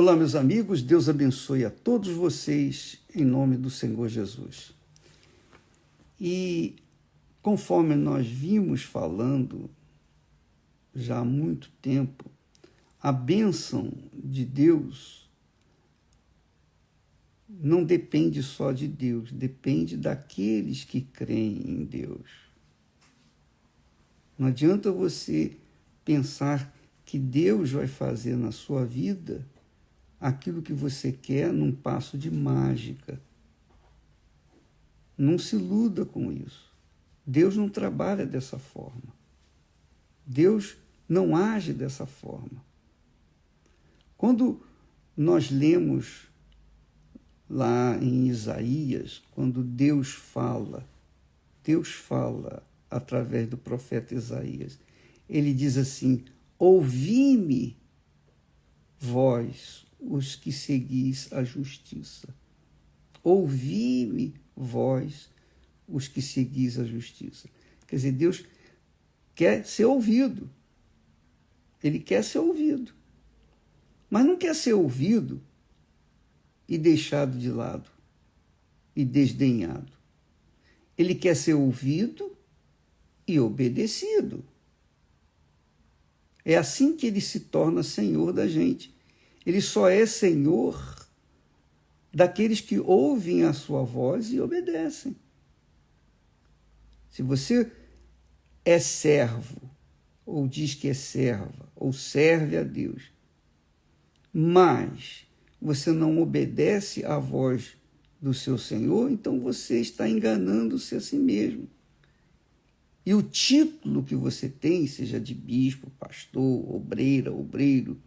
Olá, meus amigos, Deus abençoe a todos vocês em nome do Senhor Jesus. E conforme nós vimos falando já há muito tempo, a bênção de Deus não depende só de Deus, depende daqueles que creem em Deus. Não adianta você pensar que Deus vai fazer na sua vida aquilo que você quer num passo de mágica. Não se iluda com isso. Deus não trabalha dessa forma. Deus não age dessa forma. Quando nós lemos lá em Isaías, quando Deus fala através do profeta Isaías, ele diz assim: ouvi-me, vós, os que seguis a justiça. Ouvi-me, vós, os que seguis a justiça. Quer dizer, Deus quer ser ouvido. Ele quer ser ouvido. Mas não quer ser ouvido e deixado de lado e desdenhado. Ele quer ser ouvido e obedecido. É assim que ele se torna Senhor da gente. Ele só é Senhor daqueles que ouvem a sua voz e obedecem. Se você é servo, ou diz que é serva, ou serve a Deus, mas você não obedece à voz do seu Senhor, então você está enganando-se a si mesmo. E o título que você tem, seja de bispo, pastor, obreira, obreiro,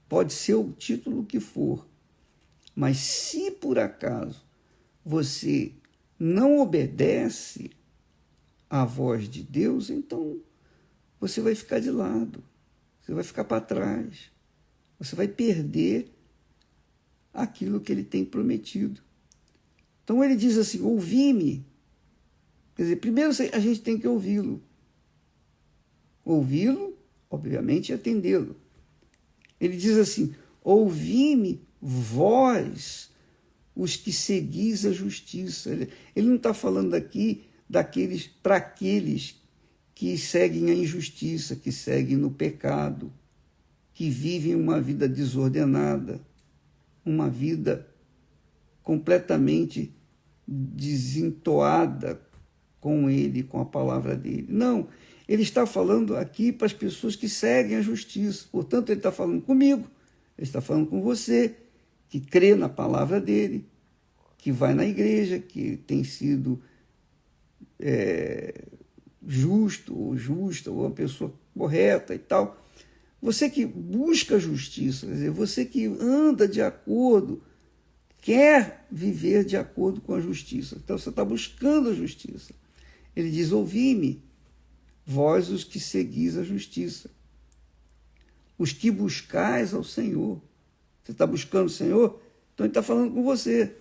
pode ser o título que for, mas se por acaso você não obedece à voz de Deus, então você vai ficar de lado, você vai ficar para trás, você vai perder aquilo que ele tem prometido. Então ele diz assim: ouvi-me. Quer dizer, primeiro a gente tem que ouvi-lo. Ouvi-lo, obviamente, e atendê-lo. Ele diz assim: ouvi-me, vós, os que seguis a justiça. Ele não está falando aqui para aqueles que seguem a injustiça, que seguem no pecado, que vivem uma vida desordenada, uma vida completamente desentoada com ele, com a palavra dele. Não, ele está falando aqui para as pessoas que seguem a justiça. Portanto, ele está falando comigo, ele está falando com você, que crê na palavra dele, que vai na igreja, que tem sido justo ou justa, ou uma pessoa correta e tal. Você que busca a justiça, quer dizer, você que anda de acordo, quer viver de acordo com a justiça. Então, você está buscando a justiça. Ele diz: ouvi-me, vós os que seguis a justiça, os que buscais ao Senhor. Você está buscando o Senhor? Então ele está falando com você.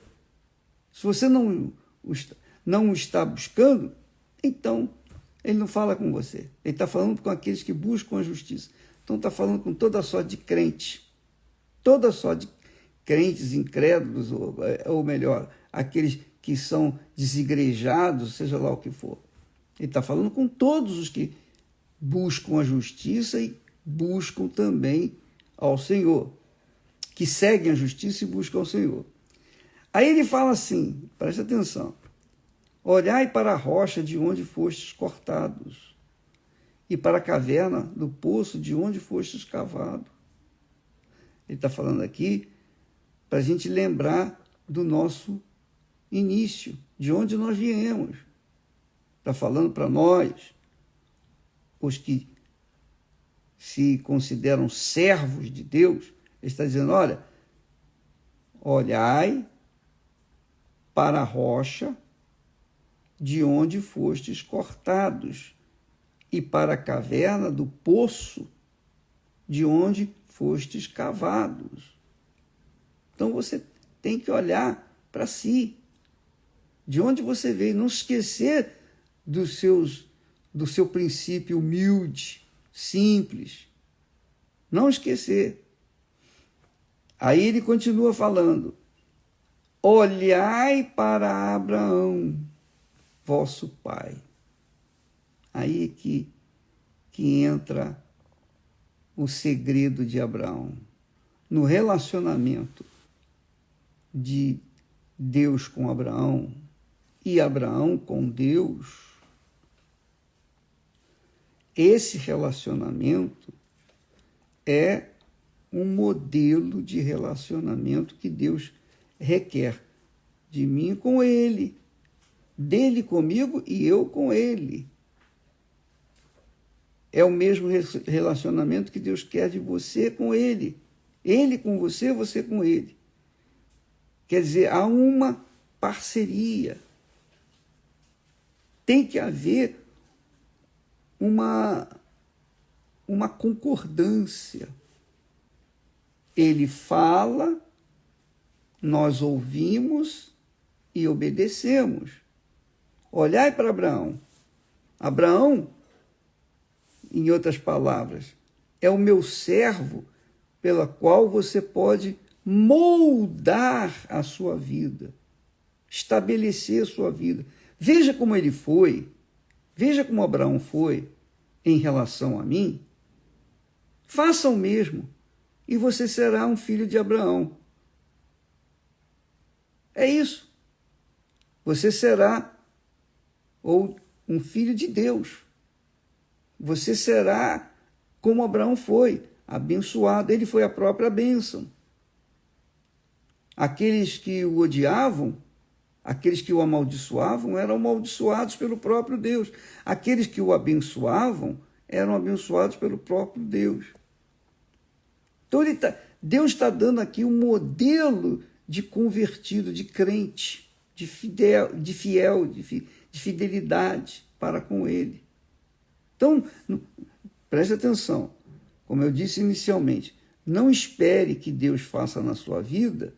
Se você não o está buscando, então ele não fala com você. Ele está falando com aqueles que buscam a justiça. Então está falando com toda a sorte de crente. Toda a sorte de crentes incrédulos, ou melhor, aqueles que são desigrejados, seja lá o que for. Ele está falando com todos os que buscam a justiça e buscam também ao Senhor, que seguem a justiça e buscam ao Senhor. Aí ele fala assim, presta atenção: olhai para a rocha de onde fostes cortados, e para a caverna do poço de onde fostes cavado. Ele está falando aqui para a gente lembrar do nosso início, de onde nós viemos. Está falando para nós, os que se consideram servos de Deus. Ele está dizendo: olha, olhai para a rocha de onde fostes cortados, e para a caverna do poço de onde fostes cavados. Então você tem que olhar para si, de onde você veio, não esquecer do seu princípio humilde, simples, Não esquecer. Aí ele continua falando: olhai para Abraão, vosso pai. Aí que entra o segredo de Abraão. No relacionamento de Deus com Abraão e Abraão com Deus, esse relacionamento é um modelo de relacionamento que Deus requer de mim com Ele, dele comigo e eu com Ele. É o mesmo relacionamento que Deus quer de você com Ele. Ele com você, você com Ele. Quer dizer, há uma parceria. Tem que haver uma concordância. Ele fala, nós ouvimos e obedecemos. Olhai para Abraão. Abraão, em outras palavras, é o meu servo pela qual você pode moldar a sua vida, estabelecer a sua vida. Veja como ele foi, veja como Abraão foi em relação a mim. Faça o mesmo e você será um filho de Abraão. É isso. Você será ou um filho de Deus. Você será como Abraão foi, abençoado. Ele foi a própria bênção. Aqueles que o odiavam, aqueles que o amaldiçoavam, eram amaldiçoados pelo próprio Deus. Aqueles que o abençoavam, eram abençoados pelo próprio Deus. Então, Deus está dando aqui um modelo de convertido, de crente, de fidelidade para com Ele. Então, preste atenção, como eu disse inicialmente, não espere que Deus faça na sua vida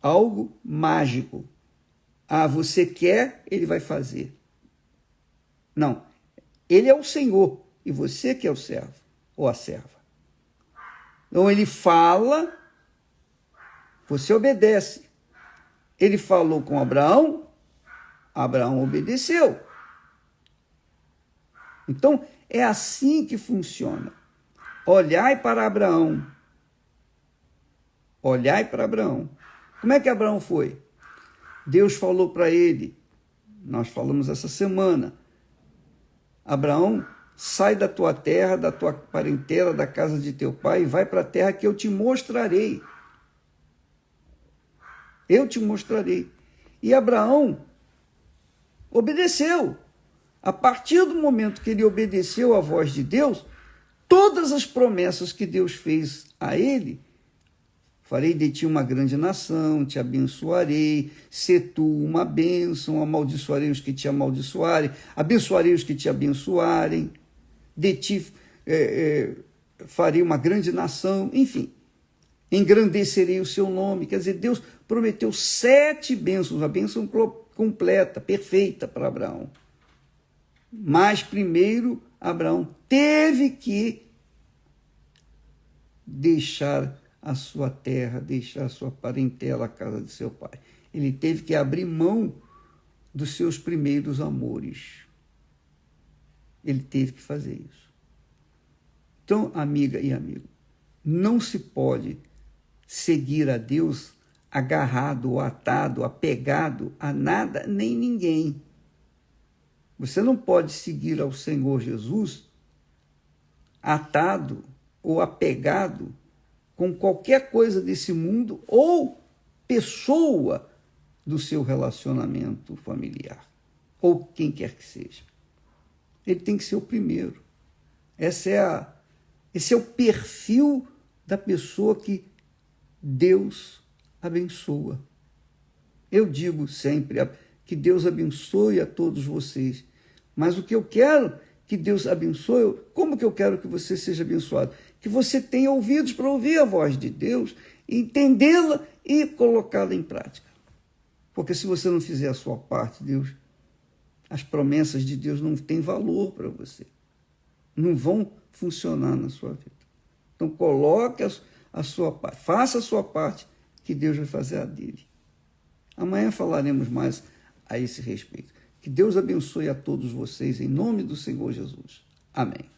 algo mágico. Ah, você quer, Ele vai fazer. Não, Ele é o Senhor e você que é o servo ou a serva. Então, Ele fala, você obedece. Ele falou com Abraão, Abraão obedeceu. Então, é assim que funciona. Olhai para Abraão. Olhai para Abraão. Como é que Abraão foi? Deus falou para ele, nós falamos essa semana, Abraão, sai da tua terra, da tua parentela, da casa de teu pai e vai para a terra que eu te mostrarei. Eu te mostrarei. E Abraão obedeceu. A partir do momento que ele obedeceu à voz de Deus, todas as promessas que Deus fez a ele, farei de ti uma grande nação, te abençoarei, se tu uma bênção, amaldiçoarei os que te amaldiçoarem, abençoarei os que te abençoarem, de ti farei uma grande nação, enfim, engrandecerei o seu nome. Quer dizer, Deus prometeu 7 bênçãos, a bênção completa, perfeita para Abraão. Mas primeiro, Abraão teve que deixar a sua terra, deixar a sua parentela, a casa de seu pai. Ele teve que abrir mão dos seus primeiros amores. Ele teve que fazer isso. Então, amiga e amigo, não se pode seguir a Deus agarrado ou atado, apegado a nada nem ninguém. Você não pode seguir ao Senhor Jesus atado ou apegado com qualquer coisa desse mundo ou pessoa do seu relacionamento familiar, ou quem quer que seja. Ele tem que ser o primeiro. Esse é o perfil da pessoa que Deus abençoa. Eu digo sempre que Deus abençoe a todos vocês, mas o que eu quero que Deus abençoe, como que eu quero que você seja abençoado? Que você tenha ouvidos para ouvir a voz de Deus, entendê-la e colocá-la em prática. Porque se você não fizer a sua parte, as promessas de Deus não têm valor para você. Não vão funcionar na sua vida. Então, Então coloque a sua parte, faça a sua parte, que Deus vai fazer a dele. Amanhã falaremos mais a esse respeito. Que Deus abençoe a todos vocês, em nome do Senhor Jesus. Amém.